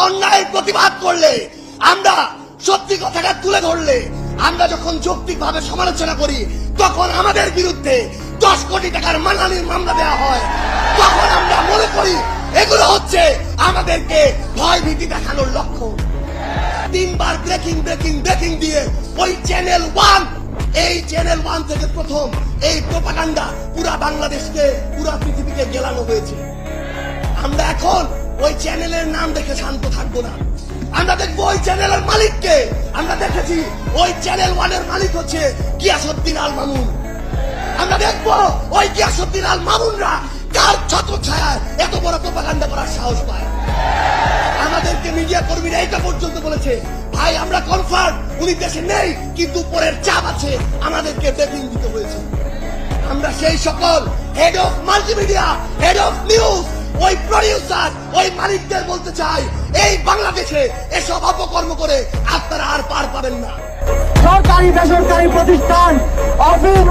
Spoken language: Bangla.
অন্যায়ের প্রতিবাদ করলে, আমরা সত্যি কথাটা তুলে ধরলে, আমরা যখন যৌক্তিকভাবে সমালোচনা করি, তখন আমাদের বিরুদ্ধে 10 কোটি টাকার মানহানির মামলা দেওয়া হয়। তখন আমরা মনে করি এগুলো হচ্ছে আমাদেরকে ভয় ভীতি দেখানোর লক্ষ্য। 3 বার ব্রেকিং ব্রেকিং ব্রেকিং দিয়ে ওই চ্যানেল 1, এই চ্যানেল 1 থেকে প্রথম এই প্রোপাগান্ডা পুরা বাংলাদেশকে, পুরা পৃথিবীকে গেলানো হয়েছে। আমরা এখন ওই চ্যানেলের নাম দেখে শান্ত থাকবো না। আমরা দেখবো ওই চ্যানেলের মালিককে। আমরা দেখেছি ওই চ্যানেল 1 এর মালিক হচ্ছে গিয়াসউদ্দিন আল মামুন। আমরা দেখবো ওই গিয়াসউদ্দিন আল মামুনরা কার ছত্রছায়ায় এত বড় প্রোপাগান্ডা করার সাহস পায়। আমাদেরকে মিডিয়া কর্মীরা এটা পর্যন্ত বলেছে, ভাই আমরা কনফার্ম উনি দেশে নেই, কিন্তু উপরের চাপ আছে, আমাদেরকে ব্রেকিং দিতে হয়েছে। আমরা সেই সকল head of multimedia, head of news, ওই প্রডিউসার, ওই মালিকদের বলতে চাই, এই বাংলাদেশে এসব অপকর্ম করে আপনারা আর পার পাবেন না। সরকারি বেসরকারি প্রতিষ্ঠান, অফিস